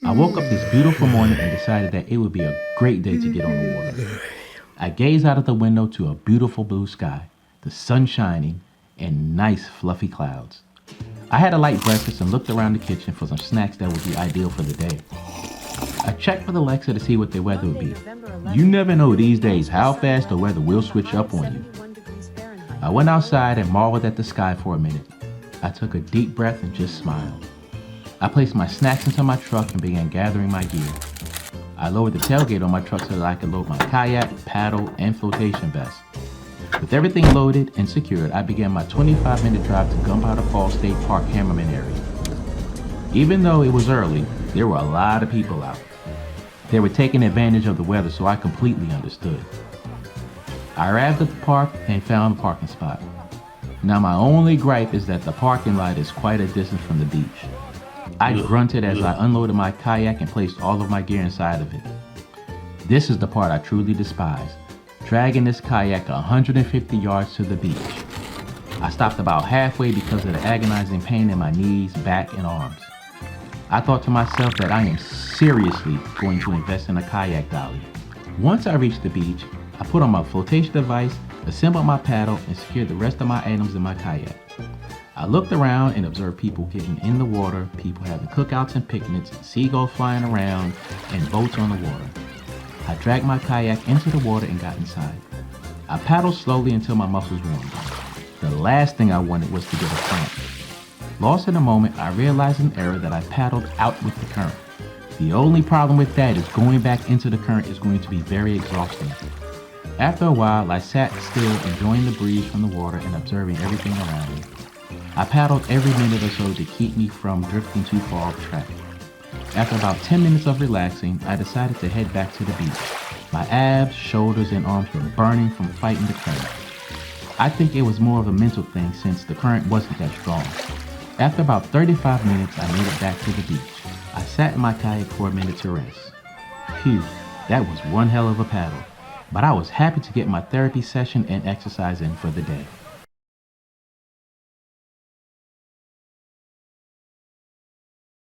I woke up this beautiful morning and decided that it would be a great day to get on the water. I gazed out of the window to a beautiful blue sky, the sun shining, and nice fluffy clouds. I had a light breakfast and looked around the kitchen for some snacks that would be ideal for the day. I checked with Alexa to see what the weather would be. You never know these days how fast the weather will switch up on you. I went outside and marveled at the sky for a minute. I took a deep breath and just smiled. I placed my snacks into my truck and began gathering my gear. I lowered the tailgate on my truck so that I could load my kayak, paddle, and flotation vest. With everything loaded and secured, I began my 25-minute drive to Gunpowder Falls State Park Hammerman area. Even though it was early, there were a lot of people out. They were taking advantage of the weather, so I completely understood. I arrived at the park and found a parking spot. Now my only gripe is that the parking lot is quite a distance from the beach. I grunted as I unloaded my kayak and placed all of my gear inside of it. This is the part I truly despise, dragging this kayak 150 yards to the beach. I stopped about halfway because of the agonizing pain in my knees, back, and arms. I thought to myself that I am seriously going to invest in a kayak dolly. Once I reached the beach, I put on my flotation device, assembled my paddle, and secured the rest of my items in my kayak. I looked around and observed people getting in the water, people having cookouts and picnics, seagulls flying around, and boats on the water. I dragged my kayak into the water and got inside. I paddled slowly until my muscles warmed up. The last thing I wanted was to get a cramp. Lost in a moment, I realized in error that I paddled out with the current. The only problem with that is going back into the current is going to be very exhausting. After a while, I sat still, enjoying the breeze from the water and observing everything around me. I paddled every minute or so to keep me from drifting too far off track. After about 10 minutes of relaxing, I decided to head back to the beach. My abs, shoulders, and arms were burning from fighting the current. I think it was more of a mental thing since the current wasn't that strong. After about 35 minutes, I made it back to the beach. I sat in my kayak for a minute to rest. Phew, that was one hell of a paddle. But I was happy to get my therapy session and exercise in for the day.